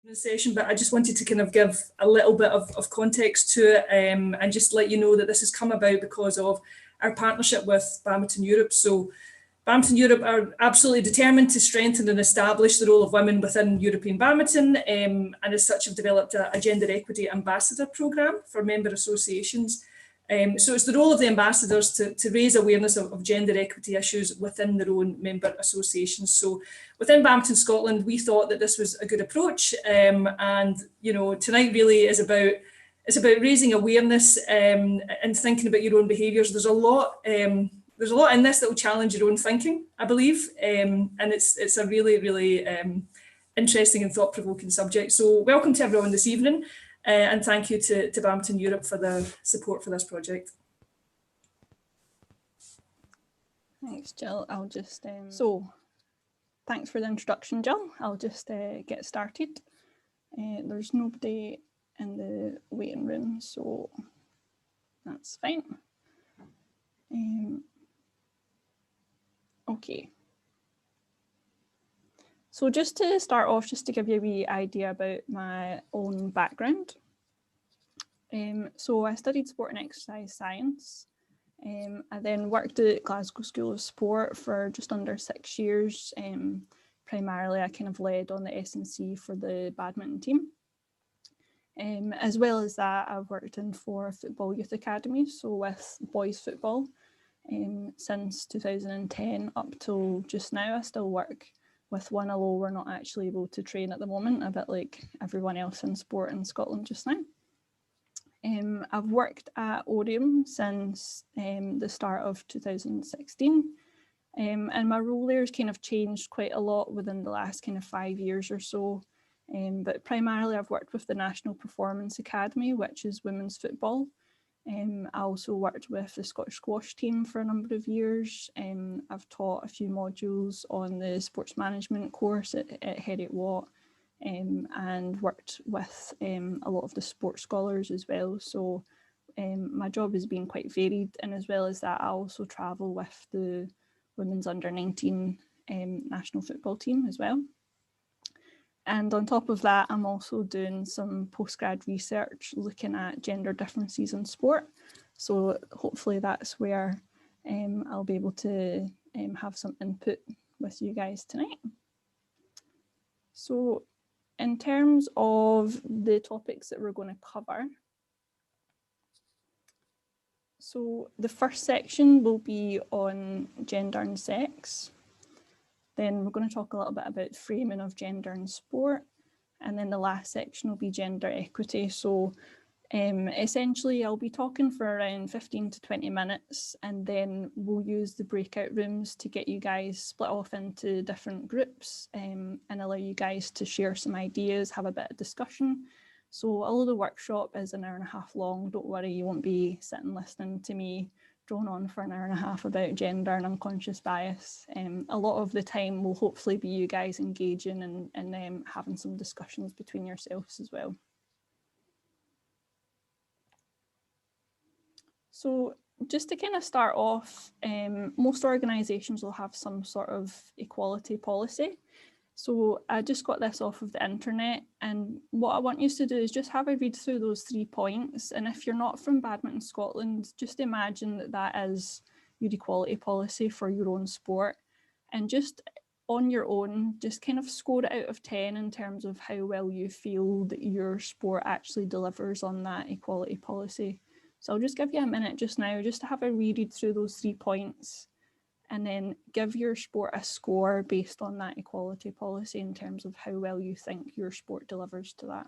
the session, but I just wanted to kind of give a little bit of context to it and just let you know that this has come about because of our partnership with Badminton Europe. So Badminton Europe are absolutely determined to strengthen and establish the role of women within European badminton, and as such have developed a gender equity ambassador programme for member associations. So it's the role of the ambassadors to raise awareness of gender equity issues within their own member associations. So within Badminton Scotland, we thought that this was a good approach, and tonight really is about raising awareness and thinking about your own behaviours. There's a lot in this that will challenge your own thinking, I believe, and it's a really, really interesting and thought-provoking subject. So welcome to everyone this evening. And thank you to Badminton Europe for the support for this project. Thanks, Jill. I'll just, so thanks for the introduction, Jill. I'll just get started. There's nobody in the waiting room, so that's fine. Okay. So just to start off, just to give you a wee idea about my own background. So I studied sport and exercise science. I then worked at Glasgow School of Sport for just under 6 years. Primarily, I kind of led on the S&C for the badminton team. As well as that, I've worked in 4 football youth academies, so with boys football, since 2010 up till just now. I still work with one, although we're not actually able to train at the moment, a bit like everyone else in sport in Scotland just now. I've worked at Orium since the start of 2016, and my role there has kind of changed quite a lot within the last kind of 5 years or so. But primarily I've worked with the National Performance Academy, which is women's football. I also worked with the Scottish squash team for a number of years. I've taught a few modules on the sports management course at Heriot Watt, and worked with a lot of the sports scholars as well. So my job has been quite varied, and as well as that, I also travel with the women's under-19 national football team as well. And on top of that, I'm also doing some postgrad research looking at gender differences in sport. So hopefully that's where I'll be able to have some input with you guys tonight. So in terms of the topics that we're going to cover, so the first section will be on gender and sex. Then we're going to talk a little bit about framing of gender in sport. And then the last section will be gender equity. So essentially, I'll be talking for around 15 to 20 minutes, and then we'll use the breakout rooms to get you guys split off into different groups and allow you guys to share some ideas, have a bit of discussion. So although the workshop is an hour and a half long, don't worry, you won't be sitting listening to me drone on for an hour and a half about gender and unconscious bias. A lot of the time will hopefully be you guys engaging and having some discussions between yourselves as well. So just to kind of start off, most organisations will have some sort of equality policy. So I just got this off of the internet, and what I want you to do is just have a read through those 3 points. And if you're not from Badminton Scotland, just imagine that that is your equality policy for your own sport, and just on your own, just kind of score it out of 10 in terms of how well you feel that your sport actually delivers on that equality policy. So I'll just give you a minute just now just to have a reread through those 3 points, and then give your sport a score based on that equality policy in terms of how well you think your sport delivers to that.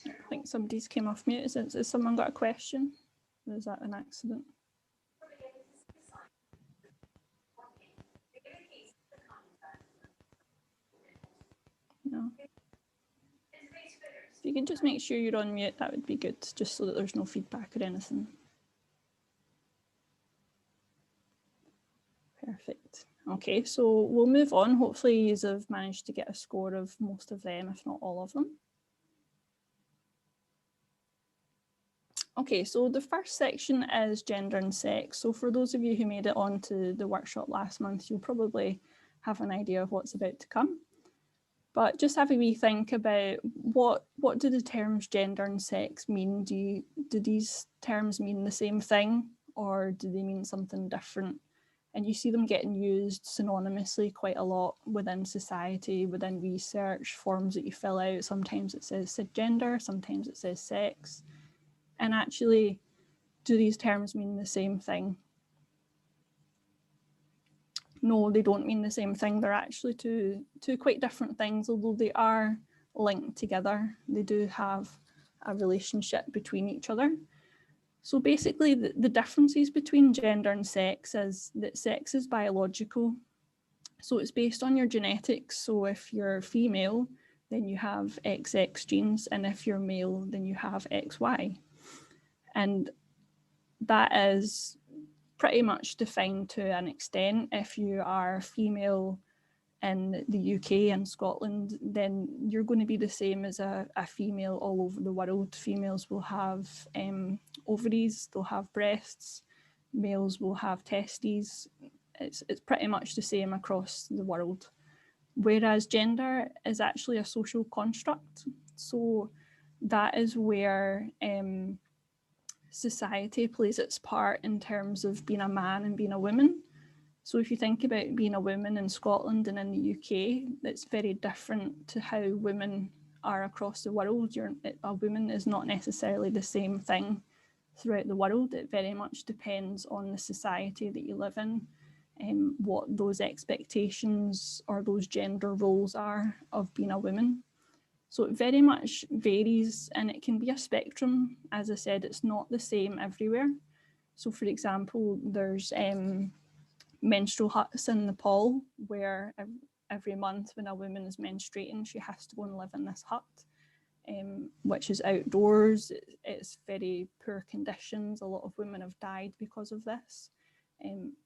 I think somebody's came off mute. Has someone got a question? Or is that an accident? No. If you can just make sure you're on mute, that would be good, just so that there's no feedback or anything. Perfect. Okay, so we'll move on. Hopefully you have managed to get a score of most of them, if not all of them. Okay, so the first section is gender and sex. So for those of you who made it onto the workshop last month, you'll probably have an idea of what's about to come. But just have a wee think about what do the terms gender and sex mean? Do these terms mean the same thing, or do they mean something different? And you see them getting used synonymously quite a lot within society, within research, forms that you fill out. Sometimes it says gender, sometimes it says sex. And actually, do these terms mean the same thing? No, they don't mean the same thing. They're actually two quite different things, although they are linked together. They do have a relationship between each other. So basically, the differences between gender and sex is that sex is biological. So it's based on your genetics. So if you're female, then you have XX genes, and if you're male, then you have XY. And that is pretty much defined to an extent. If you are female in the UK and Scotland, then you're going to be the same as a female all over the world. Females will have ovaries, they'll have breasts, males will have testes. It's pretty much the same across the world. Whereas gender is actually a social construct. So that is where society plays its part in terms of being a man and being a woman. So if you think about being a woman in Scotland and in the UK, it's very different to how women are across the world. A woman is not necessarily the same thing throughout the world. It very much depends on the society that you live in and what those expectations or those gender roles are of being a woman. So it very much varies, and it can be a spectrum. As I said, it's not the same everywhere. So for example, there's menstrual huts in Nepal where every month when a woman is menstruating, she has to go and live in this hut, which is outdoors. It's very poor conditions. A lot of women have died because of this.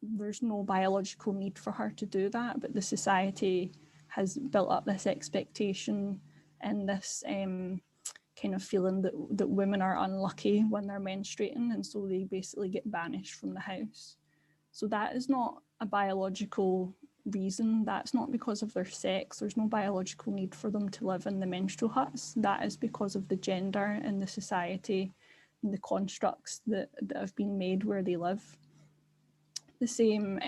There's no biological need for her to do that, but the society has built up this expectation and this kind of feeling that women are unlucky when they're menstruating, and so they basically get banished from the house. So that is not a biological reason. That's not because of their sex. There's no biological need for them to live in the menstrual huts. That is because of the gender and the society and the constructs that have been made where they live. The same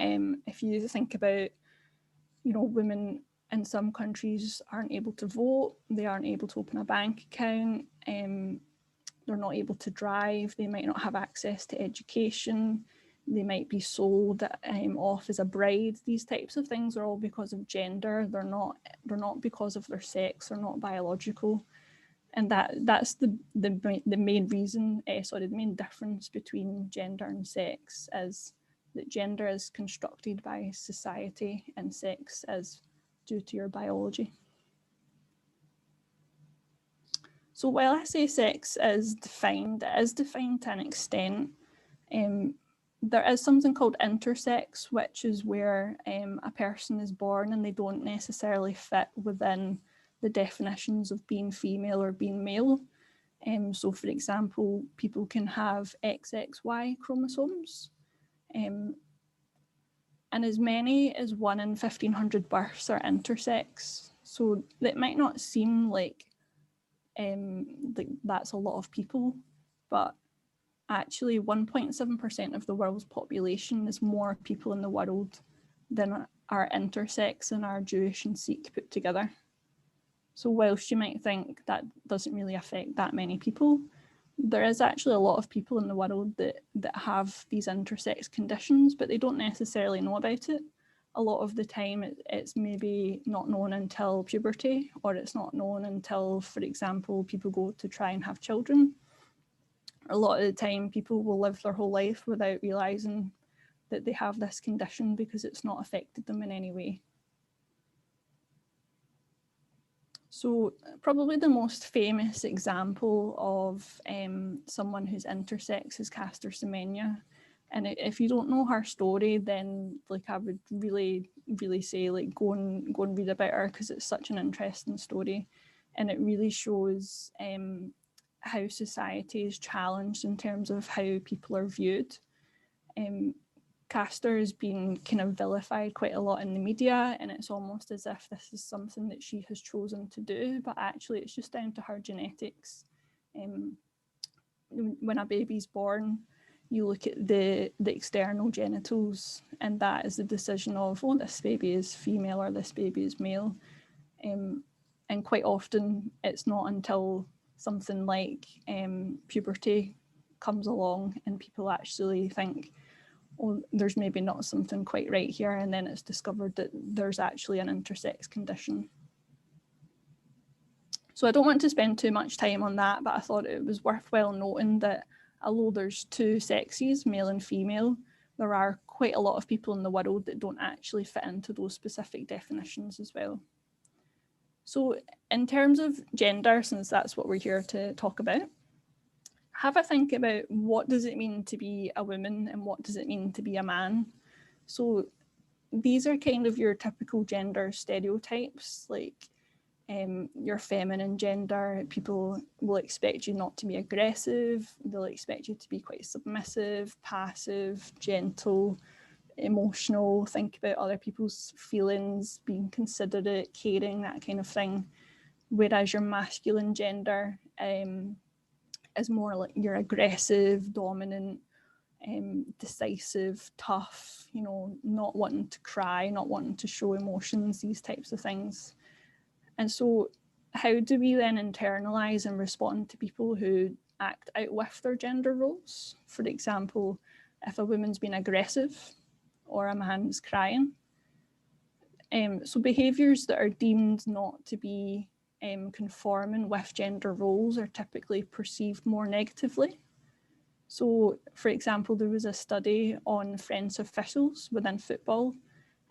if you think about, women in some countries aren't able to vote, they aren't able to open a bank account, they're not able to drive, they might not have access to education, they might be sold off as a bride. These types of things are all because of gender. They're not because of their sex. They're not biological, and that's the main reason. The main difference between gender and sex is that gender is constructed by society and sex is due to your biology. So while I say sex is defined, it is defined to an extent. There is something called intersex, which is where a person is born and they don't necessarily fit within the definitions of being female or being male. So for example, people can have XXY chromosomes. And as many as 1 in 1,500 births are intersex. So that might not seem like that's a lot of people, but actually 1.7% of the world's population is more people in the world than are intersex and are Jewish and Sikh put together. So whilst you might think that doesn't really affect that many people, there is actually a lot of people in the world that have these intersex conditions, but they don't necessarily know about it. A lot of the time it's maybe not known until puberty, or it's not known until, for example, people go to try and have children. A lot of the time people will live their whole life without realising that they have this condition because it's not affected them in any way. So probably the most famous example of someone who's intersex is Caster Semenya. And if you don't know her story, then like I would really say like go and read about her, because it's such an interesting story, and it really shows how society is challenged in terms of how people are viewed. Caster has been kind of vilified quite a lot in the media, and it's almost as if this is something that she has chosen to do, but actually it's just down to her genetics. When a baby's born, you look at the external genitals, and that is the decision of, oh, this baby is female or this baby is male. And quite often it's not until something like puberty comes along and people actually think, oh, there's maybe not something quite right here, and then it's discovered that there's actually an intersex condition. So I don't want to spend too much time on that, but I thought it was worthwhile noting that although there's two sexes, male and female, there are quite a lot of people in the world that don't actually fit into those specific definitions as well. So in terms of gender, since that's what we're here to talk about, have a think about what does it mean to be a woman and what does it mean to be a man. So these are kind of your typical gender stereotypes, like your feminine gender. People will expect you not to be aggressive. They'll expect you to be quite submissive, passive, gentle, emotional, think about other people's feelings, being considerate, caring, that kind of thing. Whereas your masculine gender is more like you're aggressive, dominant, decisive, tough, you know, not wanting to cry, not wanting to show emotions, these types of things. And so how do we then internalize and respond to people who act out with their gender roles? For example, if a woman's been aggressive or a man's crying. So behaviours that are deemed not to be conforming with gender roles are typically perceived more negatively. So, for example, there was a study on French officials within football,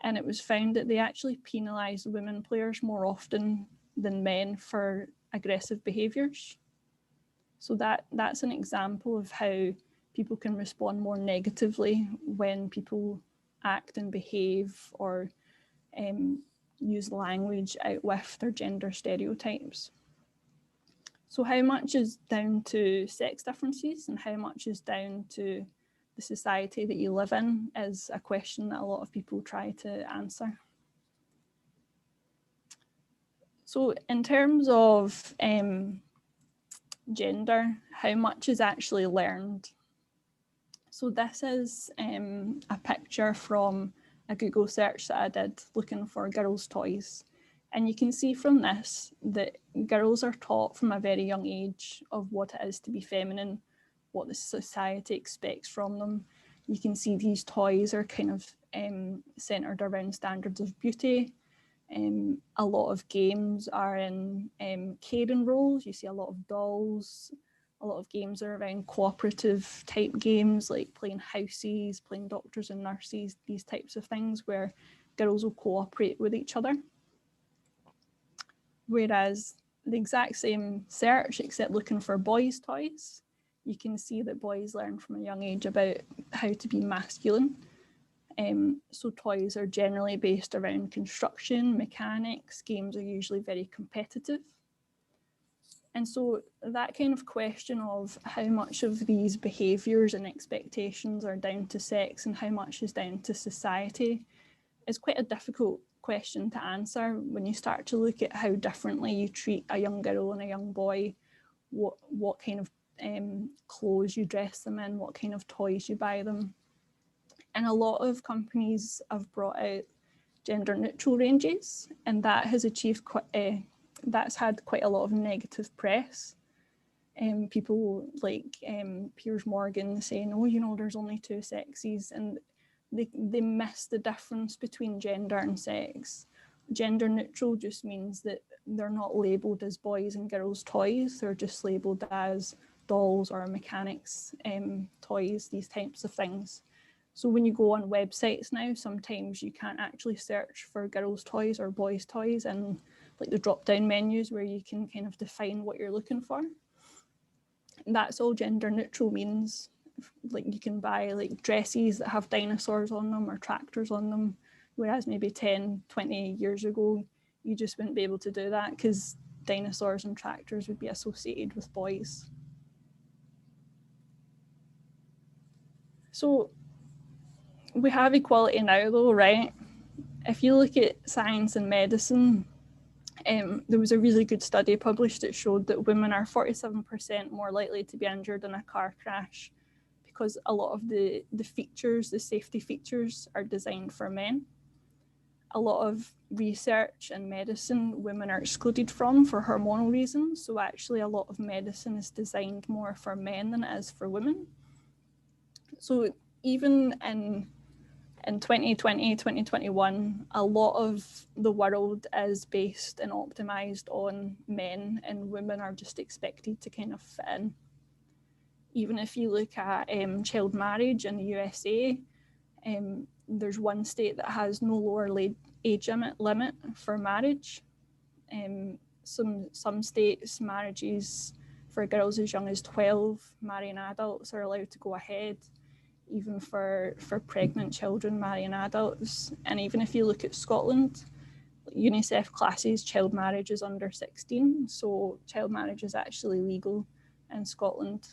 and it was found that they actually penalised women players more often than men for aggressive behaviours. So that's an example of how people can respond more negatively when people act and behave or use language out with their gender stereotypes. So how much is down to sex differences and how much is down to the society that you live in is a question that a lot of people try to answer. So in terms of gender, how much is actually learned? So this is a picture from a Google search that I did looking for girls' toys. And you can see from this that girls are taught from a very young age of what it is to be feminine, what the society expects from them. You can see these toys are kind of centered around standards of beauty. A lot of games are in caring roles. You see a lot of dolls. A lot of games are around cooperative type games, like playing houses, playing doctors and nurses, these types of things where girls will cooperate with each other. Whereas the exact same search, except looking for boys' toys, you can see that boys learn from a young age about how to be masculine. So toys are generally based around construction, mechanics, games are usually very competitive. And so that kind of question of how much of these behaviours and expectations are down to sex and how much is down to society is quite a difficult question to answer when you start to look at how differently you treat a young girl and a young boy, what kind of clothes you dress them in, what kind of toys you buy them. And a lot of companies have brought out gender neutral ranges, and that has achieved that's had quite a lot of negative press. People like Piers Morgan saying, oh, you know, there's only two sexes, and they miss the difference between gender and sex. Gender neutral just means that they're not labelled as boys and girls toys, they're just labelled as dolls or mechanics toys, these types of things. So when you go on websites now, sometimes you can't actually search for girls' toys or boys' toys in like the drop-down menus where you can kind of define what you're looking for. And that's all gender neutral means. Like you can buy like dresses that have dinosaurs on them or tractors on them, whereas maybe 10, 20 years ago, you just wouldn't be able to do that because dinosaurs and tractors would be associated with boys. So we have equality now though, right? If you look at science and medicine, there was a really good study published that showed that women are 47% more likely to be injured in a car crash because a lot of the features, the safety features, are designed for men. A lot of research in medicine women are excluded from for hormonal reasons. So actually a lot of medicine is designed more for men than it is for women. So even in 2020, 2021, a lot of the world is based and optimized on men, and women are just expected to kind of fit in. Even if you look at child marriage in the USA, there's one state that has no lower age limit for marriage. Some states, marriages for girls as young as 12, marrying adults are allowed to go ahead. Even for pregnant children, marrying adults. And even if you look at Scotland, UNICEF classes child marriage is under 16, so child marriage is actually legal in Scotland.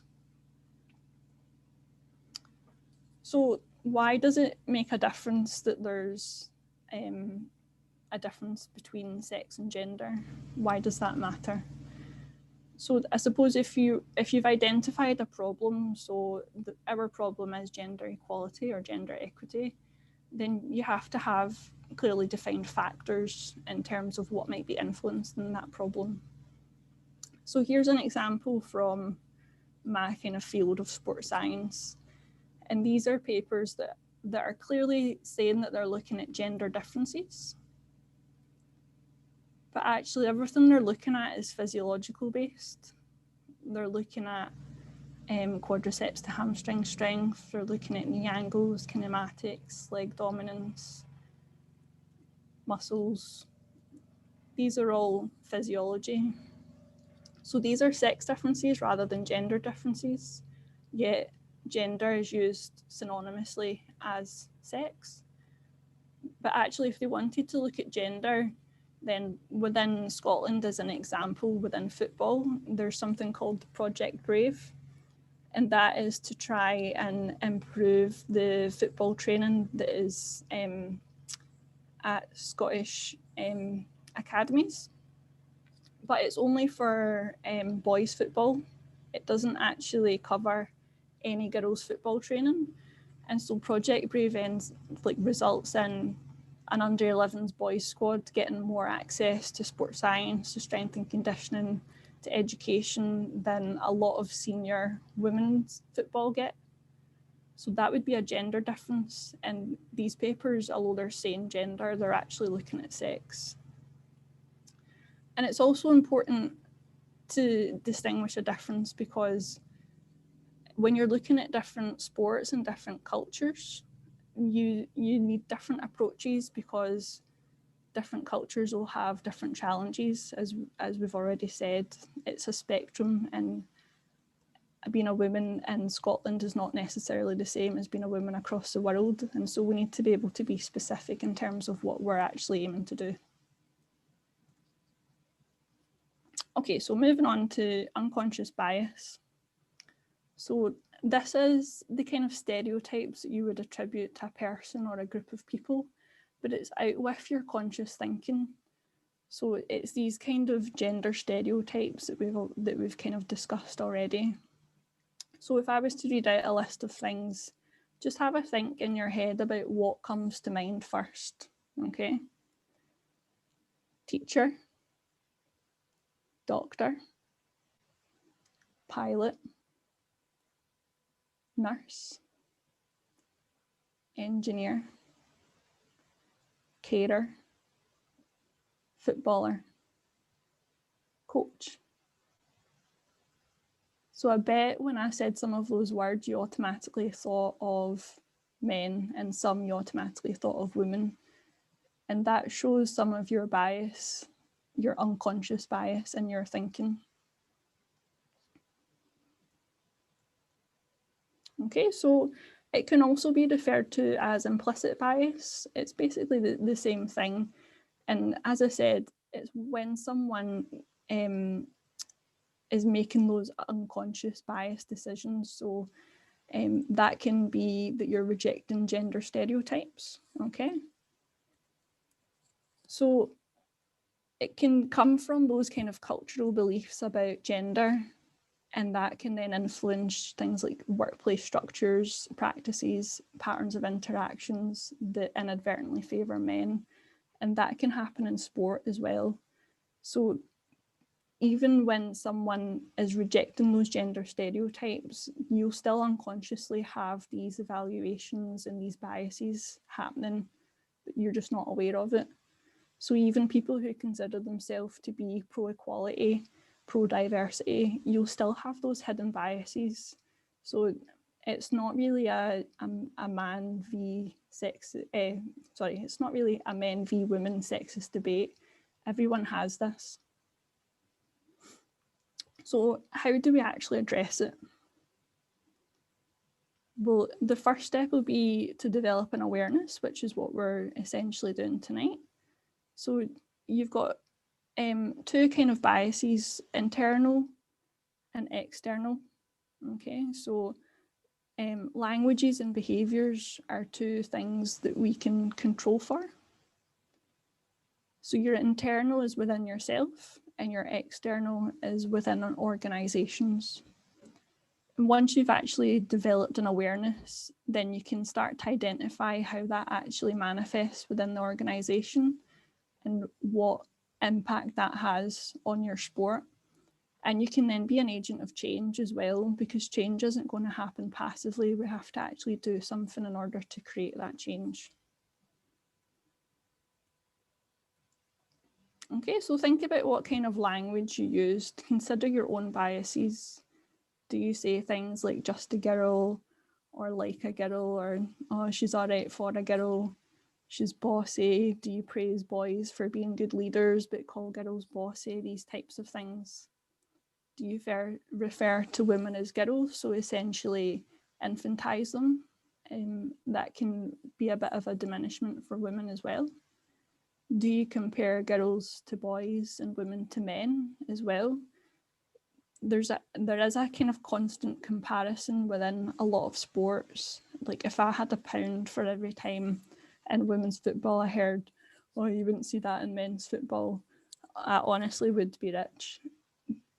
So why does it make a difference that there's a difference between sex and gender? Why does that matter? So I suppose if you've identified a problem, so our problem is gender equality or gender equity, then you have to have clearly defined factors in terms of what might be influencing that problem. So here's an example from my kind of field of sports science. And these are papers that are clearly saying that they're looking at gender differences. But actually everything they're looking at is physiological based. They're looking at quadriceps to hamstring strength. They're looking at knee angles, kinematics, leg dominance, muscles. These are all physiology. So these are sex differences rather than gender differences, yet gender is used synonymously as sex. But actually, if they wanted to look at gender, then within Scotland, as an example, within football, there's something called Project Brave. And that is to try and improve the football training that is at Scottish academies. But it's only for boys football. It doesn't actually cover any girls football training. And so Project Brave results in an under-11s boys squad getting more access to sports science, to strength and conditioning, to education than a lot of senior women's football get. So that would be a gender difference. And these papers, although they're saying gender, they're actually looking at sex. And it's also important to distinguish a difference because when you're looking at different sports and different cultures, you need different approaches because different cultures will have different challenges. As we've already said, it's a spectrum, and being a woman in Scotland is not necessarily the same as being a woman across the world. And so we need to be able to be specific in terms of what we're actually aiming to do. Okay, so moving on to unconscious bias. So this is the kind of stereotypes that you would attribute to a person or a group of people, but it's out with your conscious thinking. So it's these kind of gender stereotypes that we've kind of discussed already. So if I was to read out a list of things, just have a think in your head about what comes to mind first, okay? Teacher, doctor, pilot, nurse, engineer, carer, footballer, coach. So I bet when I said some of those words, you automatically thought of men, and some you automatically thought of women. And that shows some of your bias your unconscious bias in your thinking. Okay, so it can also be referred to as implicit bias. It's basically the same thing. And as I said, it's when someone is making those unconscious bias decisions. So that can be that you're rejecting gender stereotypes, okay? So it can come from those kind of cultural beliefs about gender, and that can then influence things like workplace structures, practices, patterns of interactions that inadvertently favour men. And that can happen in sport as well. So even when someone is rejecting those gender stereotypes, you'll still unconsciously have these evaluations and these biases happening, but you're just not aware of it. So even people who consider themselves to be pro-equality, pro-diversity, you'll still have those hidden biases. So it's not really a man v sex, it's not really a men v women sexist debate. Everyone has this. So how do we actually address it? Well, the first step will be to develop an awareness, which is what we're essentially doing tonight. So you've got two kind of biases, internal and external. Okay, so languages and behaviours are two things that we can control for. So your internal is within yourself and your external is within organisations. And once you've actually developed an awareness, then you can start to identify how that actually manifests within the organisation and what impact that has on your sport. And you can then be an agent of change as well, because change isn't going to happen passively. We have to actually do something in order to create that change. Okay, so think about what kind of language you use. Consider your own biases. Do you say things like just a girl, or like a girl, or oh, she's all right for a girl, she's bossy? Do you praise boys for being good leaders but call girls bossy? These types of things. Do you refer to women as girls, so essentially infantilize them? That can be a bit of a diminishment for women as well. Do you compare girls to boys and women to men as well? There is a kind of constant comparison within a lot of sports. Like if I had £1 for every time in women's football I heard, oh, you wouldn't see that in men's football, I honestly would be rich.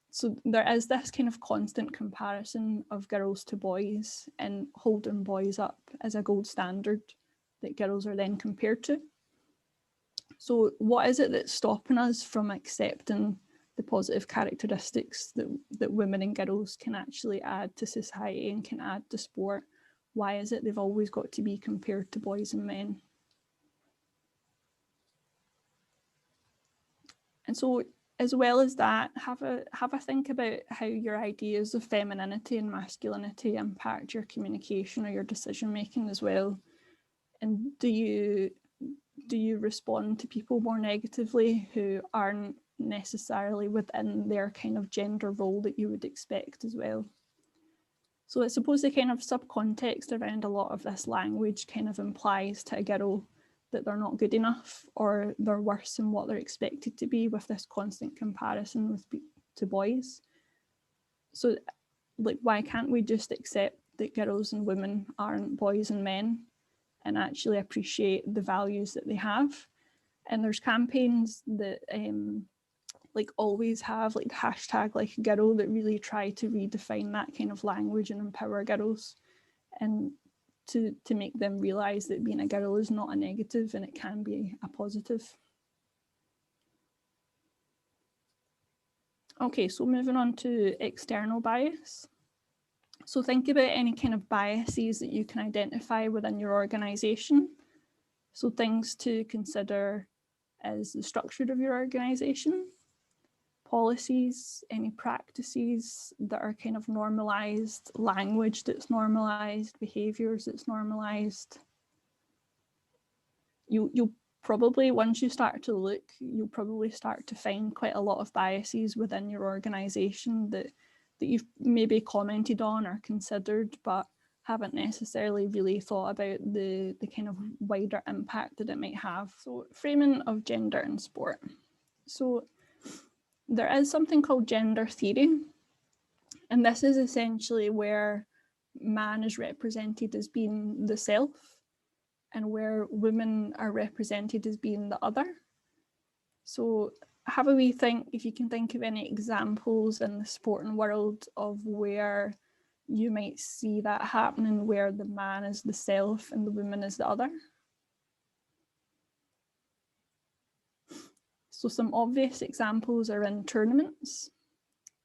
So there is this kind of constant comparison of girls to boys and holding boys up as a gold standard that girls are then compared to. So what is it that's stopping us from accepting the positive characteristics that women and girls can actually add to society and can add to sport? Why is it they've always got to be compared to boys and men? And so, as well as that, have a think about how your ideas of femininity and masculinity impact your communication or your decision making as well. And do you respond to people more negatively who aren't necessarily within their kind of gender role that you would expect as well? So I suppose the kind of subcontext around a lot of this language kind of implies to a girl that they're not good enough or they're worse than what they're expected to be, with this constant comparison to boys. So like, why can't we just accept that girls and women aren't boys and men and actually appreciate the values that they have? And there's campaigns that like always have like hashtag like a girl that really try to redefine that kind of language and empower girls, and to make them realise that being a girl is not a negative and it can be a positive. Okay, so moving on to external bias. So think about any kind of biases that you can identify within your organisation. So things to consider is the structure of your organisation, policies, any practices that are kind of normalised, language that's normalised, behaviours that's normalised. You'll probably once you start to look, you'll probably start to find quite a lot of biases within your organisation that you've maybe commented on or considered, but haven't necessarily really thought about the kind of wider impact that it might have. So framing of gender in sport. So there is something called gender theory, and this is essentially where man is represented as being the self and where women are represented as being the other. So have a wee think, if you can think of any examples in the sporting world of where you might see that happening, where the man is the self and the woman is the other. So some obvious examples are in tournaments.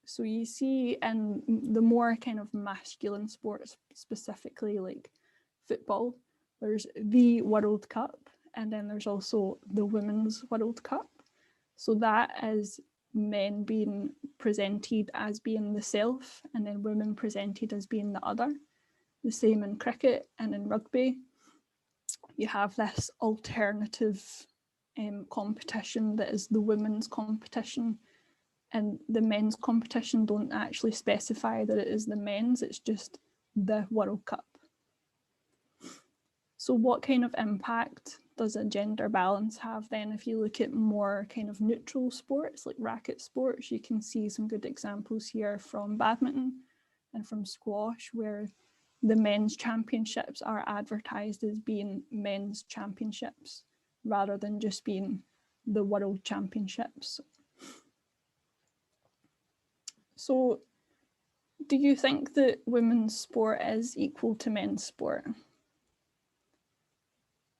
So you see in the more kind of masculine sports, specifically like football, there's the World Cup, and then there's also the Women's World Cup. So that is men being presented as being the self and then women presented as being the other. The same in cricket and in rugby. You have this alternative competition that is the women's competition, and the men's competition don't actually specify that it is the men's, it's just the World Cup. So what kind of impact does a gender balance have then? If you look at more kind of neutral sports like racket sports, you can see some good examples here from badminton and from squash, where the men's championships are advertised as being men's championships rather than just being the world championships. So do you think that women's sport is equal to men's sport?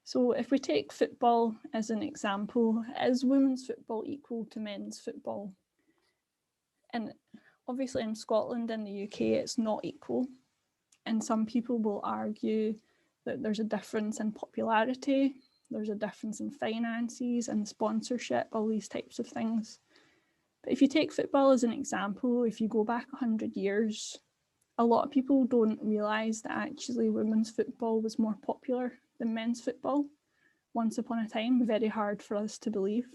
So if we take football as an example, is women's football equal to men's football? And obviously in Scotland and the UK, it's not equal. And some people will argue that there's a difference in popularity, there's a difference in finances and sponsorship, all these types of things. But if you take football as an example, if you go back 100 years, a lot of people don't realise that actually women's football was more popular than men's football once upon a time. Very hard for us to believe.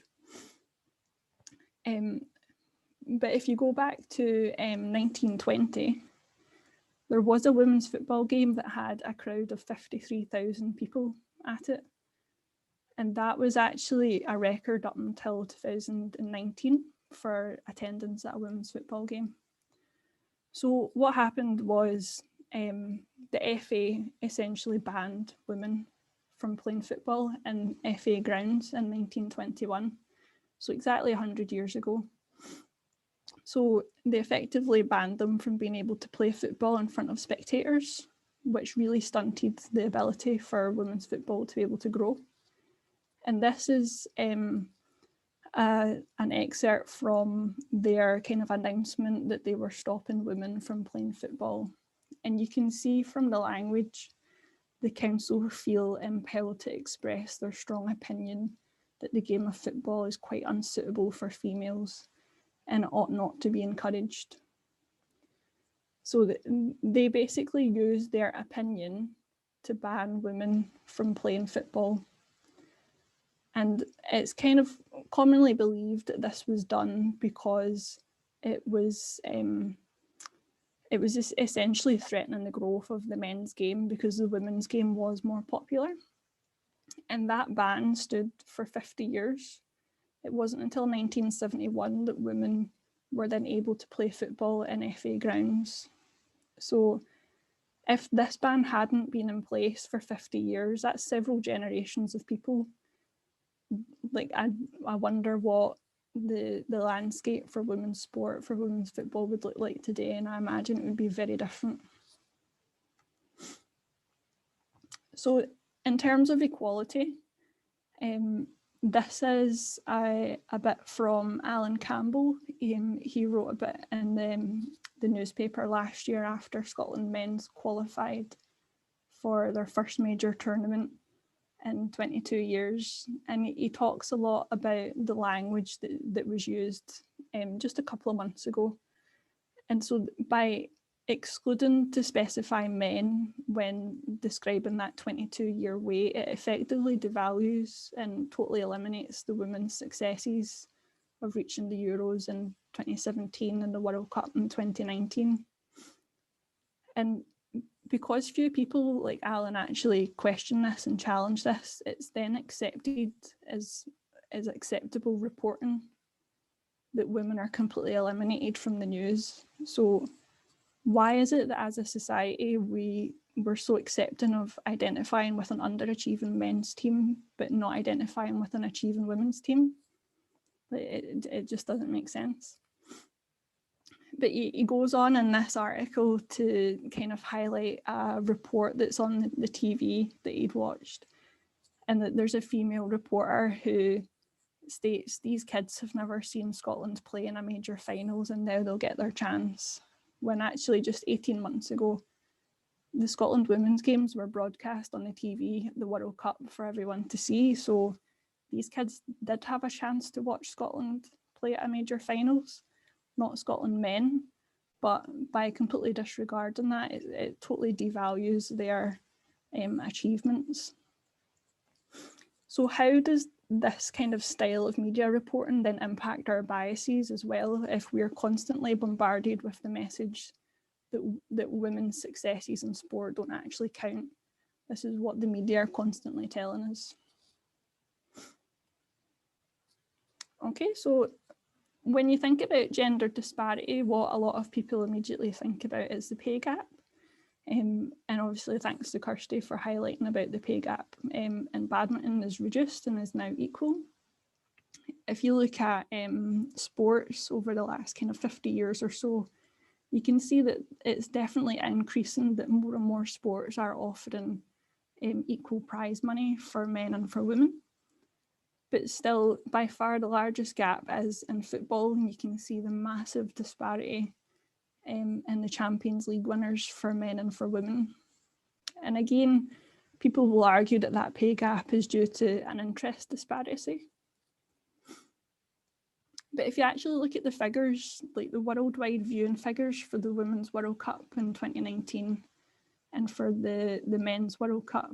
But if you go back to 1920, there was a women's football game that had a crowd of 53,000 people at it. And that was actually a record up until 2019 for attendance at a women's football game. So what happened was the FA essentially banned women from playing football in FA grounds in 1921, so exactly 100 years ago. So they effectively banned them from being able to play football in front of spectators, which really stunted the ability for women's football to be able to grow. And this is an excerpt from their kind of announcement that they were stopping women from playing football. And you can see from the language, the council feel impelled to express their strong opinion that the game of football is quite unsuitable for females and ought not to be encouraged. So they basically used their opinion to ban women from playing football. And it's kind of commonly believed that this was done because it was essentially threatening the growth of the men's game because the women's game was more popular. And that ban stood for 50 years. It wasn't until 1971 that women were then able to play football in FA grounds. So if this ban hadn't been in place for 50 years, that's several generations of people. Like I wonder what the landscape for women's sport, for women's football would look like today, and I imagine it would be very different. So in terms of equality, this is a bit from Alan Campbell. He wrote a bit in the newspaper last year after Scotland men's qualified for their first major tournament in 22 years. And he talks a lot about the language that was used just a couple of months ago. And so by excluding to specify men when describing that 22-year wait, it effectively devalues and totally eliminates the women's successes of reaching the Euros in 2017 and the World Cup in 2019. And because few people like Alan actually question this and challenge this, it's then accepted as acceptable reporting that women are completely eliminated from the news. So why is it that as a society we're so accepting of identifying with an underachieving men's team but not identifying with an achieving women's team? It just doesn't make sense. But he goes on in this article to kind of highlight a report that's on the TV that he'd watched, and that there's a female reporter who states these kids have never seen Scotland play in a major finals and now they'll get their chance, when actually just 18 months ago the Scotland women's games were broadcast on the TV at the World Cup for everyone to see. So these kids did have a chance to watch Scotland play at a major finals, not Scotland men, but by completely disregarding that, it totally devalues their achievements. So how does this kind of style of media reporting then impact our biases as well, if we're constantly bombarded with the message that women's successes in sport don't actually count? This is what the media are constantly telling us. Okay, so when you think about gender disparity, what a lot of people immediately think about is the pay gap. And obviously thanks to Kirsty for highlighting about the pay gap in badminton is reduced and is now equal. If you look at sports over the last kind of 50 years or so, you can see that it's definitely increasing, that more and more sports are offering equal prize money for men and for women. But still, by far the largest gap is in football, and you can see the massive disparity in the Champions League winners for men and for women. And again, people will argue that that pay gap is due to an interest disparity. But if you actually look at the figures, like the worldwide viewing figures for the Women's World Cup in 2019 and for the Men's World Cup,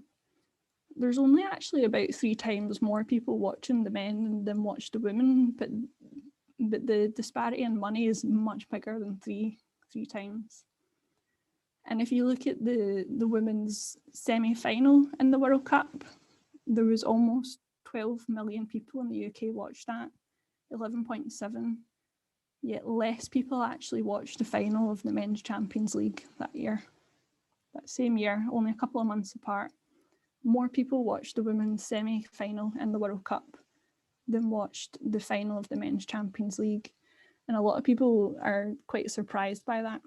there's only actually about 3 times more people watching the men than watch the women, but the disparity in money is much bigger than three times. And if you look at the women's semi-final in the World Cup, there was almost 12 million people in the UK watched that, 11.7, yet less people actually watched the final of the Men's Champions League that year. That same year, only a couple of months apart, more people watched the women's semi-final in the World Cup than watched the final of the Men's Champions League. And a lot of people are quite surprised by that.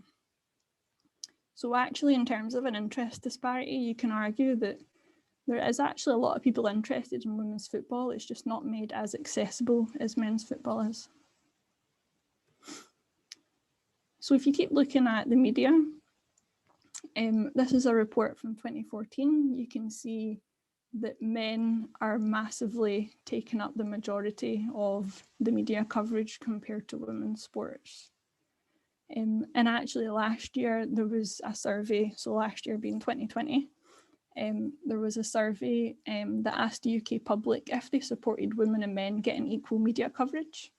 So actually, in terms of an interest disparity, you can argue that there is actually a lot of people interested in women's football. It's just not made as accessible as men's football is. So if you keep looking at the media, this is a report from 2014. You can see that men are massively taking up the majority of the media coverage compared to women's sports. And actually last year there was a survey, so last year being 2020, there was a survey that asked the UK public if they supported women and men getting equal media coverage.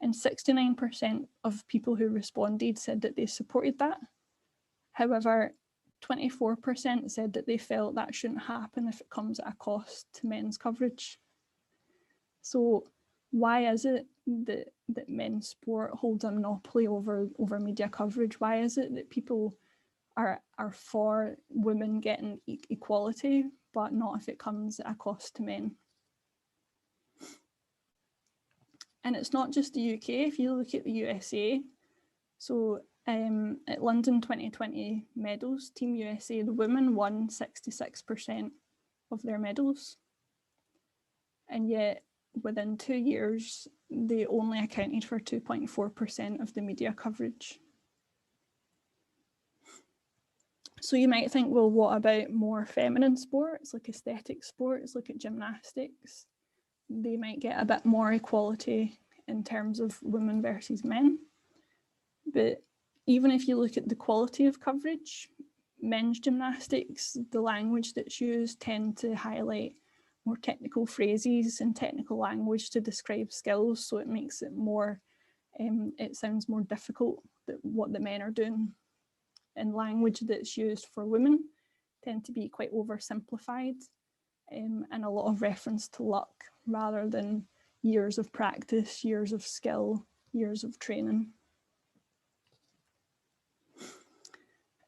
And 69% of people who responded said that they supported that. However, 24% said that they felt that shouldn't happen if it comes at a cost to men's coverage. So why is it that men's sport holds a monopoly over media coverage? Why is it that people are for women getting equality, but not if it comes at a cost to men? And it's not just the UK. If you look at the USA, so at London 2020 medals, Team USA, the women won 66% of their medals. And yet within 2 years, they only accounted for 2.4% of the media coverage. So you might think, well, what about more feminine sports, like aesthetic sports, look at gymnastics? They might get a bit more equality in terms of women versus men. But even if you look at the quality of coverage, men's gymnastics, the language that's used tend to highlight more technical phrases and technical language to describe skills, so it makes it more, it sounds more difficult that what the men are doing. And language that's used for women tend to be quite oversimplified, and a lot of reference to luck rather than years of practice, years of skill, years of training.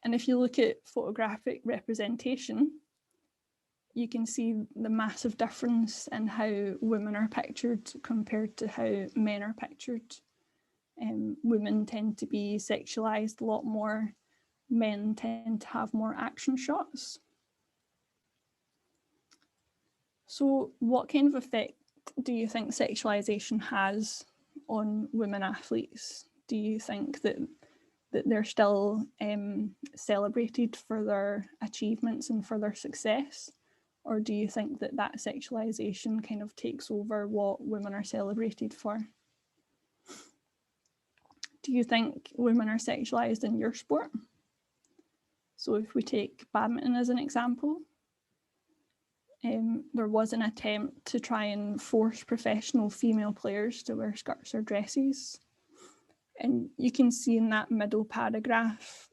And if you look at photographic representation, you can see the massive difference in how women are pictured compared to how men are pictured. Women tend to be sexualized a lot more. Men tend to have more action shots. So what kind of effect do you think sexualization has on women athletes? Do you think that they're still celebrated for their achievements and for their success? Or do you think that that sexualization kind of takes over what women are celebrated for? Do you think women are sexualized in your sport? So if we take badminton as an example, there was an attempt to try and force professional female players to wear skirts or dresses. And you can see in that middle paragraph,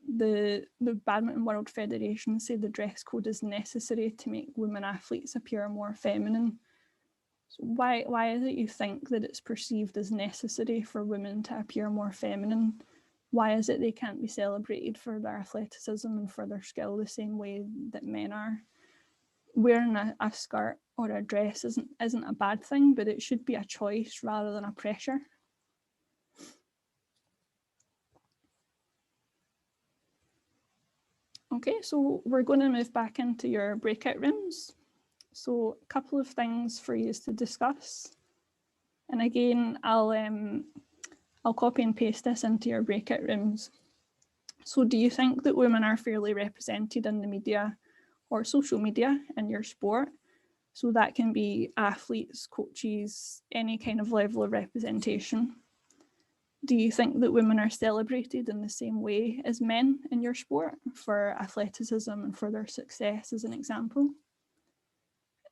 the Badminton World Federation say the dress code is necessary to make women athletes appear more feminine. So why is it you think that it's perceived as necessary for women to appear more feminine? Why is it they can't be celebrated for their athleticism and for their skill the same way that men are? Wearing a skirt or a dress isn't a bad thing, but it should be a choice rather than a pressure. Okay, so we're going to move back into your breakout rooms. So a couple of things for you to discuss. And again, I'll copy and paste this into your breakout rooms. So do you think that women are fairly represented in the media or social media in your sport? So that can be athletes, coaches, any kind of level of representation. Do you think that women are celebrated in the same way as men in your sport for athleticism and for their success, as an example?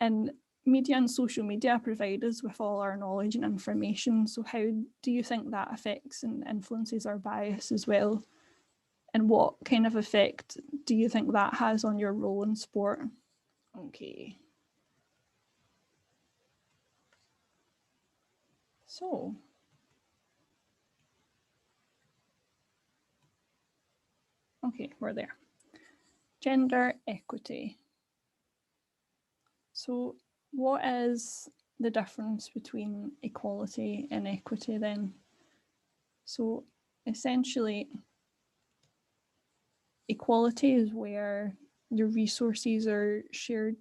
And media and social media provide us with all our knowledge and information. So how do you think that affects and influences our bias as well? And what kind of effect do you think that has on your role in sport? Okay. So, okay, we're there. Gender equity. So what is the difference between equality and equity then? So essentially, equality is where your resources are shared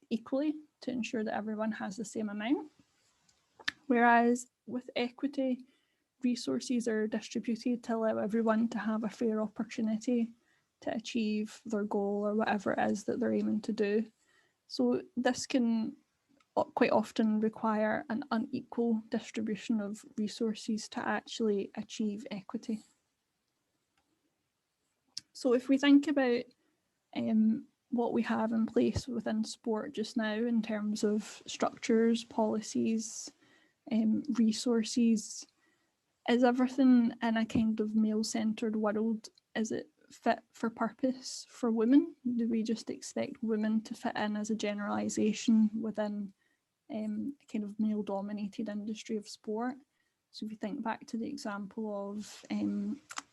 equally to ensure that everyone has the same amount. Whereas with equity, resources are distributed to allow everyone to have a fair opportunity to achieve their goal or whatever it is that they're aiming to do. So this can quite often require an unequal distribution of resources to actually achieve equity. So if we think about what we have in place within sport just now in terms of structures, policies, resources, is everything in a kind of male-centred world, is it fit for purpose for women? Do we just expect women to fit in as a generalisation within a kind of male-dominated industry of sport? So if you think back to the example of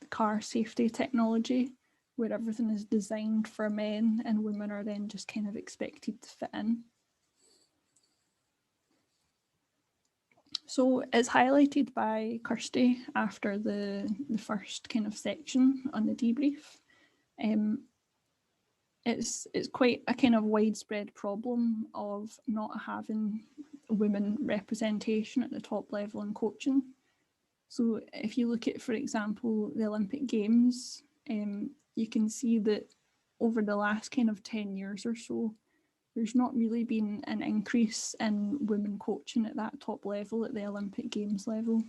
car safety technology, where everything is designed for men and women are then just kind of expected to fit in. So it's highlighted by Kirsty after the first kind of section on the debrief. It's quite a kind of widespread problem of not having women representation at the top level in coaching. So if you look at, for example, the Olympic Games, you can see that over the last kind of 10 years or so, there's not really been an increase in women coaching at that top level, at the Olympic Games level.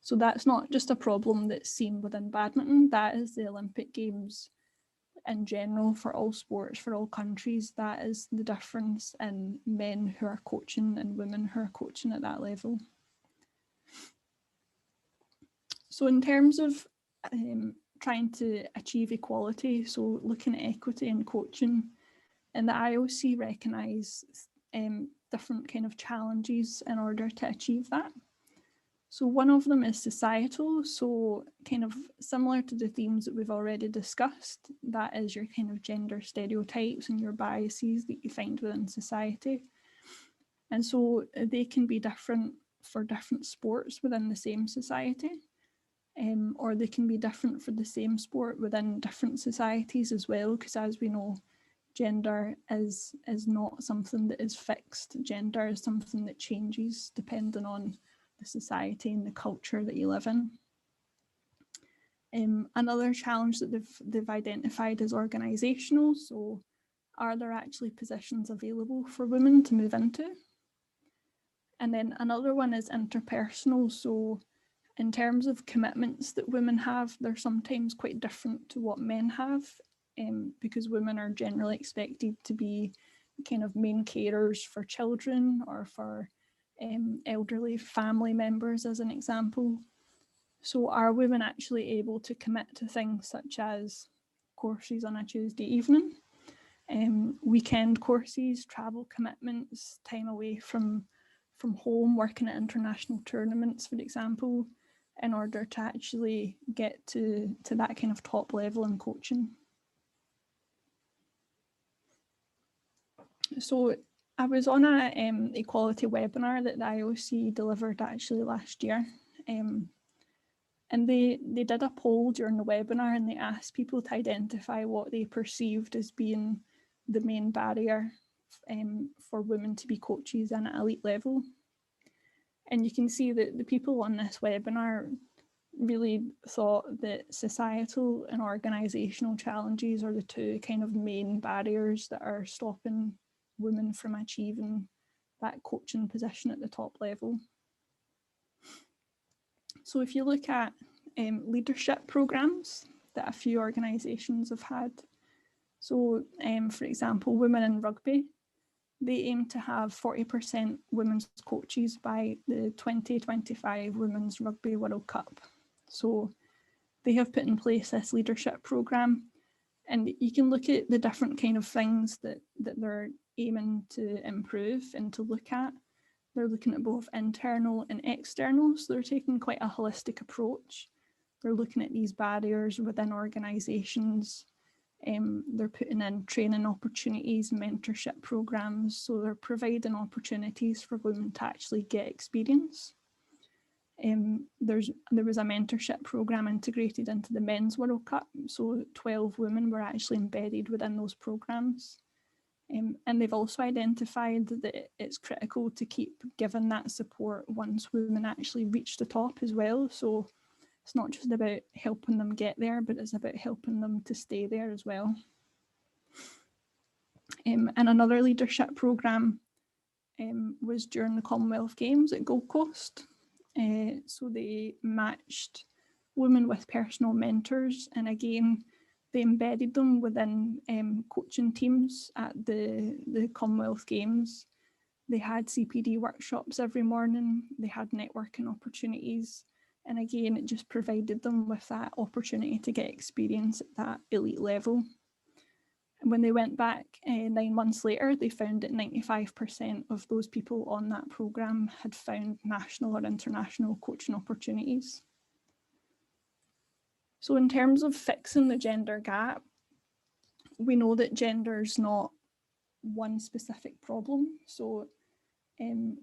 So that's not just a problem that's seen within badminton, that is the Olympic Games in general for all sports, for all countries. That is the difference in men who are coaching and women who are coaching at that level. So in terms of trying to achieve equality, so looking at equity in coaching, and the IOC recognise different kind of challenges in order to achieve that. So one of them is societal, so kind of similar to the themes that we've already discussed, that is your kind of gender stereotypes and your biases that you find within society. And so they can be different for different sports within the same society, or they can be different for the same sport within different societies as well, because as we know, gender is not something that is fixed. Gender is something that changes depending on the society and the culture that you live in. Another challenge that they've identified is organisational. So are there actually positions available for women to move into? And then another one is interpersonal. So in terms of commitments that women have, they're sometimes quite different to what men have, because women are generally expected to be kind of main carers for children or for elderly family members, as an example. So are women actually able to commit to things such as courses on a Tuesday evening, weekend courses, travel commitments, time away from home, working at international tournaments, for example, in order to actually get to that kind of top level in coaching? So I was on a equality webinar that the IOC delivered actually last year, and they did a poll during the webinar, and they asked people to identify what they perceived as being the main barrier for women to be coaches at an elite level. And you can see that the people on this webinar really thought that societal and organisational challenges are the two kind of main barriers that are stopping women from achieving that coaching position at the top level. So if you look at leadership programmes that a few organisations have had, so for example, Women in Rugby, they aim to have 40% women's coaches by the 2025 Women's Rugby World Cup. So they have put in place this leadership programme, and you can look at the different kind of things that they're aiming to improve and to look at. They're looking at both internal and external, so they're taking quite a holistic approach. They're looking at these barriers within organisations. They're putting in training opportunities, mentorship programs, so they're providing opportunities for women to actually get experience. There was a mentorship program integrated into the Men's World Cup, so 12 women were actually embedded within those programs. And they've also identified that it's critical to keep giving that support once women actually reach the top as well. So it's not just about helping them get there, but it's about helping them to stay there as well. And another leadership programme was during the Commonwealth Games at Gold Coast. So they matched women with personal mentors, and again, they embedded them within coaching teams at the Commonwealth Games. They had CPD workshops every morning, they had networking opportunities, and again, it just provided them with that opportunity to get experience at that elite level. And when they went back 9 months later, they found that 95% of those people on that programme had found national or international coaching opportunities. So in terms of fixing the gender gap, we know that gender is not one specific problem. So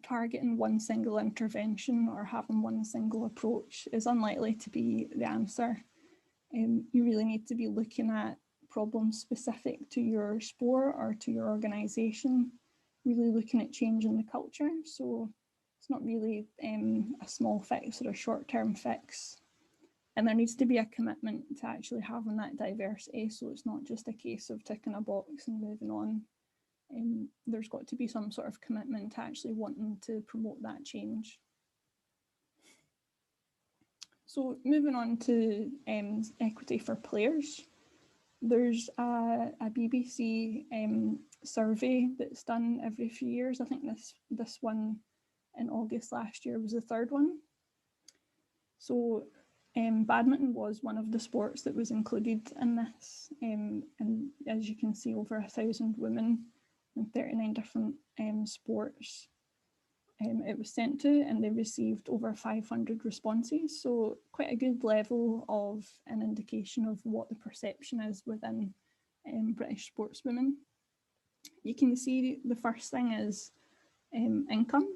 targeting one single intervention or having one single approach is unlikely to be the answer. You really need to be looking at problems specific to your sport or to your organisation, really looking at changing the culture. So it's not really a small fix or a short-term fix. And there needs to be a commitment to actually having that diversity. So it's not just a case of ticking a box and moving on. There's got to be some sort of commitment to actually wanting to promote that change. So moving on to equity for players, there's a BBC survey that's done every few years. I think this one in August last year was the third one. So badminton was one of the sports that was included in this, and as you can see, over 1,000 women in 39 different sports it was sent to, and they received over 500 responses. So quite a good level of an indication of what the perception is within British sportswomen. You can see the first thing is income.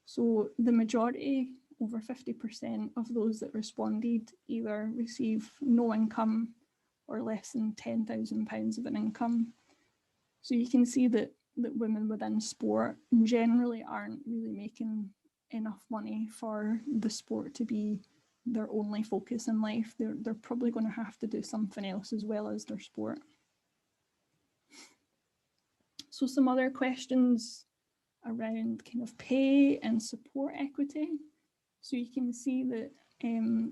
So the majority, over 50% of those that responded, either receive no income or less than £10,000 of an income. So you can see that women within sport generally aren't really making enough money for the sport to be their only focus in life. They're probably going to have to do something else as well as their sport. So some other questions around kind of pay and support equity. So you can see that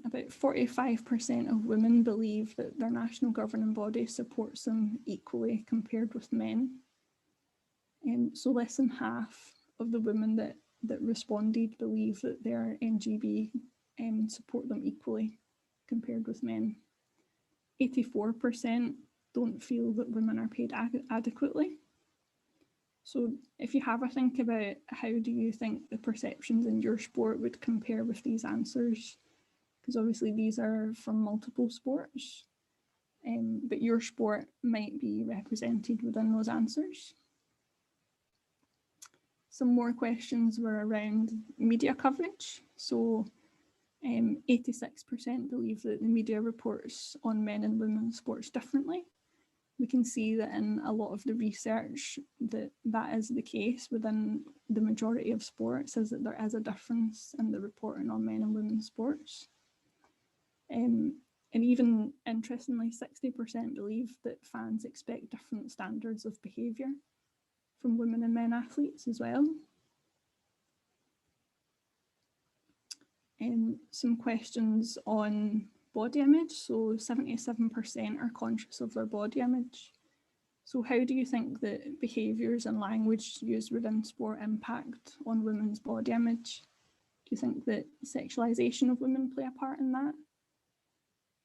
about 45% of women believe that their national governing body supports them equally compared with men. So less than half of the women that responded believe that their NGB support them equally compared with men. 84% don't feel that women are paid adequately. So if you have a think about how do you think the perceptions in your sport would compare with these answers, because obviously these are from multiple sports, but your sport might be represented within those answers. Some more questions were around media coverage. So 86% believe that the media reports on men and women's sports differently. We can see that in a lot of the research that is the case within the majority of sports, is that there is a difference in the reporting on men and women's sports. And even interestingly, 60% believe that fans expect different standards of behaviour from women and men athletes as well. Some questions on body image. So 77% are conscious of their body image. So how do you think that behaviours and language used within sport impact on women's body image? Do you think that sexualisation of women play a part in that?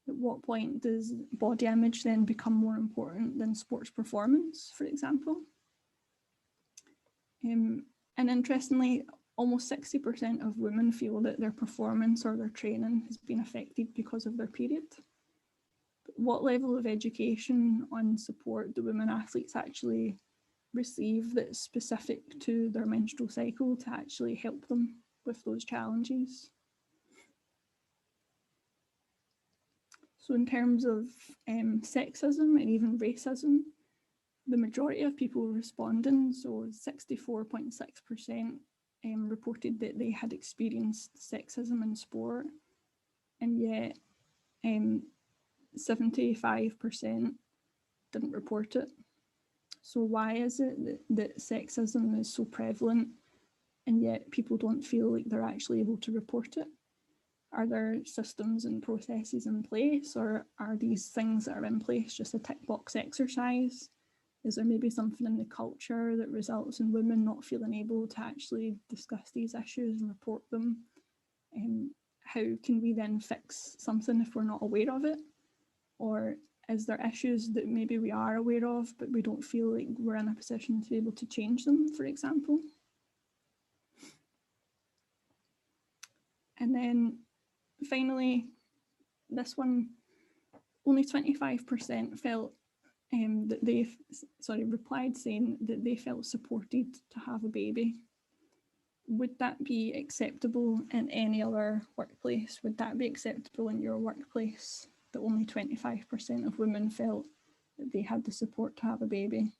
At what point does body image then become more important than sports performance, for example? And interestingly, almost 60% of women feel that their performance or their training has been affected because of their period. But what level of education on support do women athletes actually receive that's specific to their menstrual cycle to actually help them with those challenges? So in terms of sexism and even racism, the majority of people responding, so 64.6%, reported that they had experienced sexism in sport, and yet 75% didn't report it. So why is it that sexism is so prevalent and yet people don't feel like they're actually able to report it? Are there systems and processes in place, or are these things that are in place just a tick box exercise? Is there maybe something in the culture that results in women not feeling able to actually discuss these issues and report them? How can we then fix something if we're not aware of it? Or is there issues that maybe we are aware of, but we don't feel like we're in a position to be able to change them, for example? And then finally, this one, only 25% felt that they replied saying that they felt supported to have a baby. Would that be acceptable in any other workplace? Would that be acceptable in your workplace, that only 25% of women felt that they had the support to have a baby?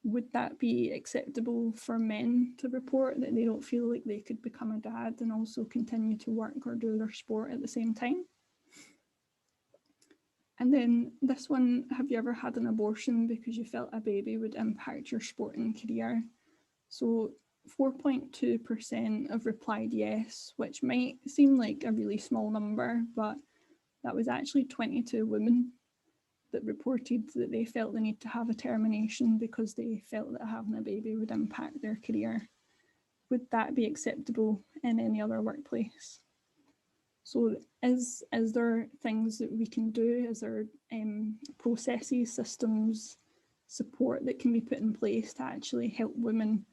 Would that be acceptable for men to report that they don't feel like they could become a dad and also continue to work or do their sport at the same time? And then this one, have you ever had an abortion because you felt a baby would impact your sporting career? So 4.2% have replied yes, which might seem like a really small number, but that was actually 22 women that reported that they felt the need to have a termination because they felt that having a baby would impact their career. Would that be acceptable in any other workplace? So is there things that we can do? Is there processes, systems, support that can be put in place to actually help women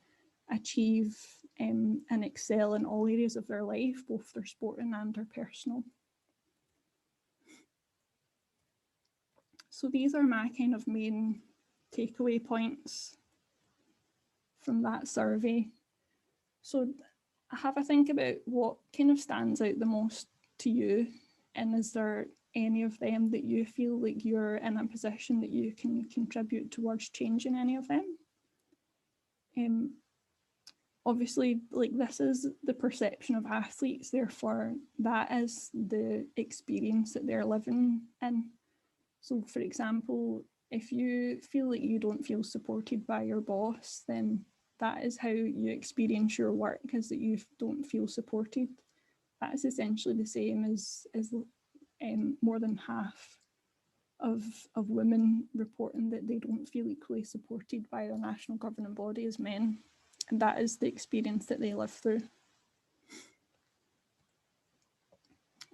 achieve and excel in all areas of their life, both their sporting and their personal? So these are my kind of main takeaway points from that survey. So have a think about what kind of stands out the most to you, and is there any of them that you feel like you're in a position that you can contribute towards changing any of them? Obviously, like, this is the perception of athletes, therefore that is the experience that they're living in. So for example, if you feel like you don't feel supported by your boss, then that is how you experience your work, is that you don't feel supported. That is essentially the same as more than half of women reporting that they don't feel equally supported by their national governing body as men. And that is the experience that they live through.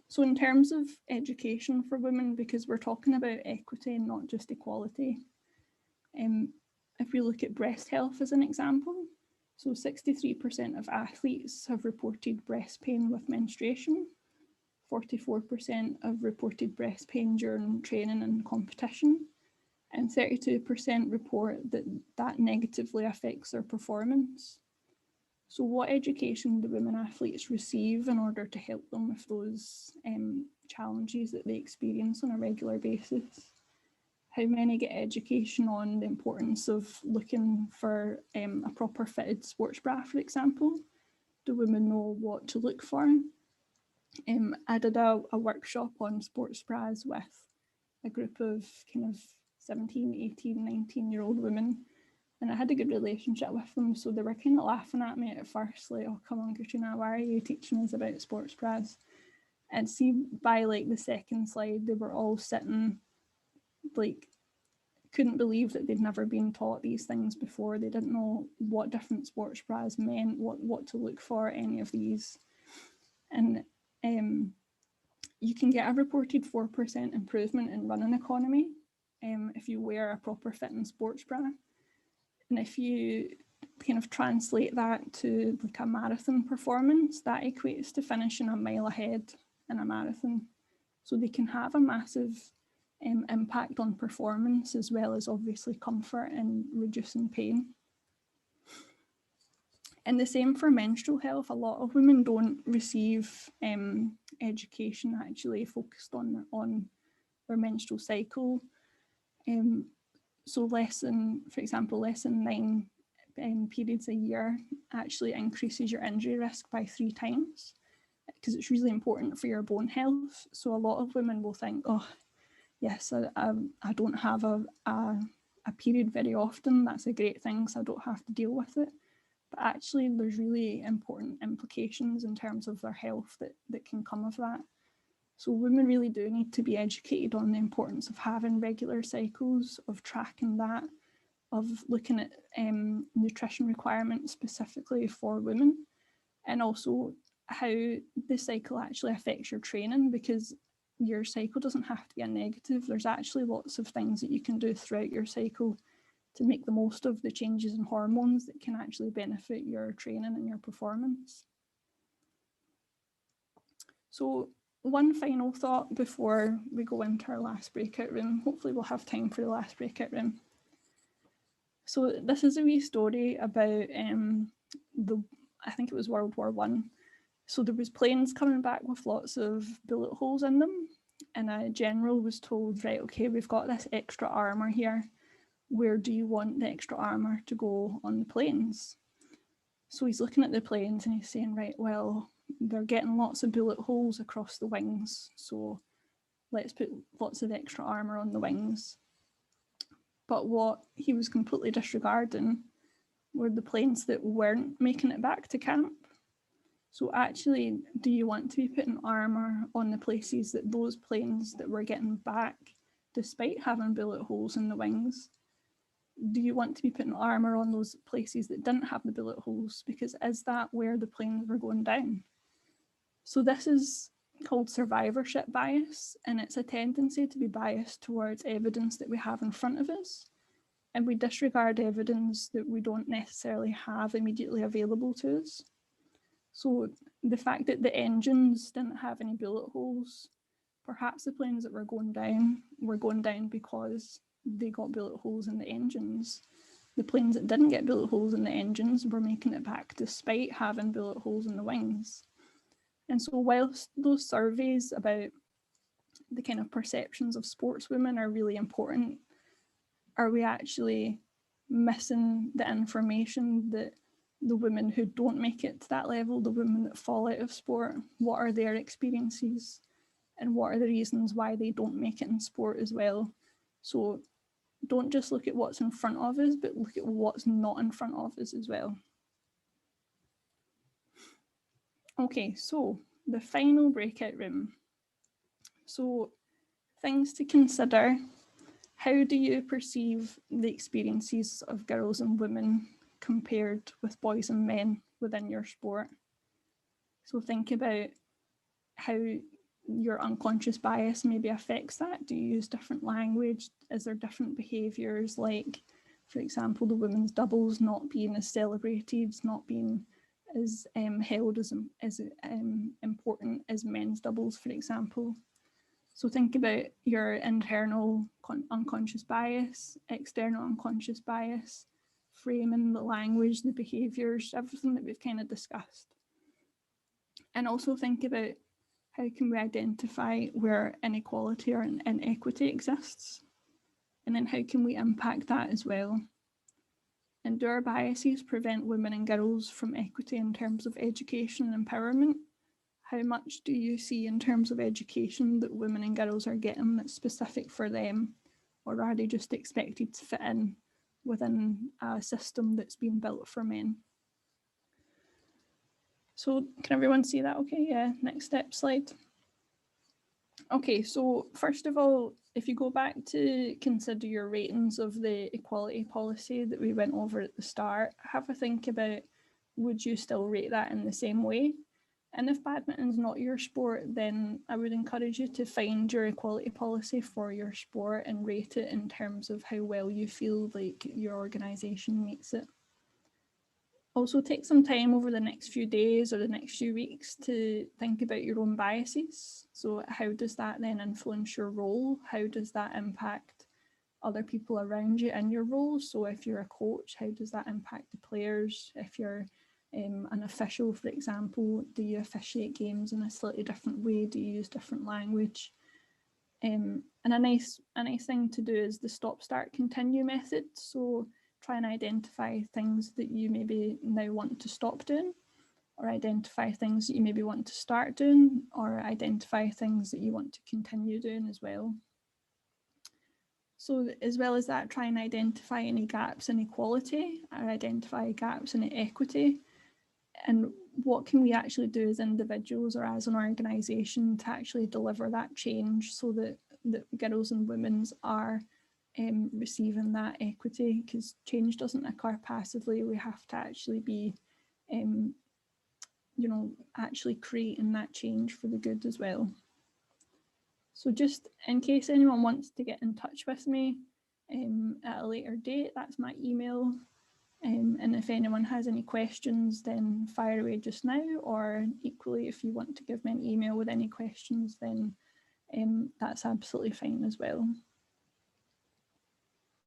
So in terms of education for women, because we're talking about equity and not just equality, if we look at breast health as an example, so 63% of athletes have reported breast pain with menstruation, 44% have reported breast pain during training and competition, and 32% report that that negatively affects their performance. So what education do women athletes receive in order to help them with those challenges that they experience on a regular basis? How many get education on the importance of looking for a proper fitted sports bra, for example? Do women know what to look for? I did a workshop on sports bras with a group of kind of 17, 18, 19-year-old women, and I had a good relationship with them. So they were kind of laughing at me at first, like, oh, come on, Katrina, why are you teaching us about sports bras? And see, by like the second slide, they were all sitting, like, couldn't believe that they'd never been taught these things before. They didn't know what different sports bras meant, what to look for, any of these. And you can get a reported 4% improvement in running economy if you wear a proper fitting sports bra. And if you kind of translate that to like a marathon performance, that equates to finishing a mile ahead in a marathon. So they can have a massive impact on performance, as well as obviously comfort and reducing pain. And the same for menstrual health. A lot of women don't receive education actually focused on their menstrual cycle. So for example, less than 9 periods a year actually increases your injury risk by 3 times, because it's really important for your bone health. So a lot of women will think, oh, yes, I don't have a period very often. That's a great thing, so I don't have to deal with it. But actually, there's really important implications in terms of their health that can come of that. So women really do need to be educated on the importance of having regular cycles, of tracking that, of looking at nutrition requirements specifically for women, and also how the cycle actually affects your training, because your cycle doesn't have to be a negative. There's actually lots of things that you can do throughout your cycle to make the most of the changes in hormones that can actually benefit your training and your performance. So one final thought before we go into our last breakout room. Hopefully we'll have time for the last breakout room. So this is a wee story about I think it was World War I. So there was planes coming back with lots of bullet holes in them, and a general was told, right, okay, we've got this extra armour here. Where do you want the extra armour to go on the planes? So he's looking at the planes and he's saying, right, well, they're getting lots of bullet holes across the wings, so let's put lots of extra armour on the wings. But what he was completely disregarding were the planes that weren't making it back to camp. So actually, do you want to be putting armour on the places that those planes that were getting back, despite having bullet holes in the wings, do you want to be putting armour on those places that didn't have the bullet holes? Because is that where the planes were going down? So this is called survivorship bias, and it's a tendency to be biased towards evidence that we have in front of us, and we disregard evidence that we don't necessarily have immediately available to us. So the fact that the engines didn't have any bullet holes, perhaps the planes that were going down because they got bullet holes in the engines. The planes that didn't get bullet holes in the engines were making it back despite having bullet holes in the wings. And so whilst those surveys about the kind of perceptions of sportswomen are really important, are we actually missing the information that the women who don't make it to that level, the women that fall out of sport, what are their experiences and what are the reasons why they don't make it in sport as well? So don't just look at what's in front of us, but look at what's not in front of us as well. Okay, so the final breakout room. So things to consider. How do you perceive the experiences of girls and women compared with boys and men within your sport? So think about how your unconscious bias maybe affects that. Do you use different language? Is there different behaviours, like, for example, the women's doubles not being as celebrated, not being as held as important as men's doubles, for example? So think about your internal unconscious bias, external unconscious bias, framing the language, the behaviours, everything that we've kind of discussed. And also think about how can we identify where inequality or inequity exists? And then how can we impact that as well? And do our biases prevent women and girls from equity in terms of education and empowerment? How much do you see in terms of education that women and girls are getting that's specific for them? Or are they just expected to fit in within a system that's been built for men? So can everyone see that okay? Yeah, next step slide. Okay, so first of all, if you go back to consider your ratings of the equality policy that we went over at the start, have a think about, would you still rate that in the same way? And if badminton's not your sport, then I would encourage you to find your equality policy for your sport and rate it in terms of how well you feel like your organisation meets it. Also take some time over the next few days or the next few weeks to think about your own biases. So how does that then influence your role? How does that impact other people around you in your role? So if you're a coach, how does that impact the players? If you're an official, for example, do you officiate games in a slightly different way? Do you use different language? And a nice thing to do is the stop, start, continue method. So try and identify things that you maybe now want to stop doing, or identify things that you maybe want to start doing, or identify things that you want to continue doing as well. So as well as that, try and identify any gaps in equality or identify gaps in equity, and what can we actually do as individuals or as an organisation to actually deliver that change so that girls and women are receiving that equity, because change doesn't occur passively. We have to actually be, actually creating that change for the good as well. So just in case anyone wants to get in touch with me at a later date, that's my email. And if anyone has any questions, then fire away just now, or equally, if you want to give me an email with any questions, then that's absolutely fine as well.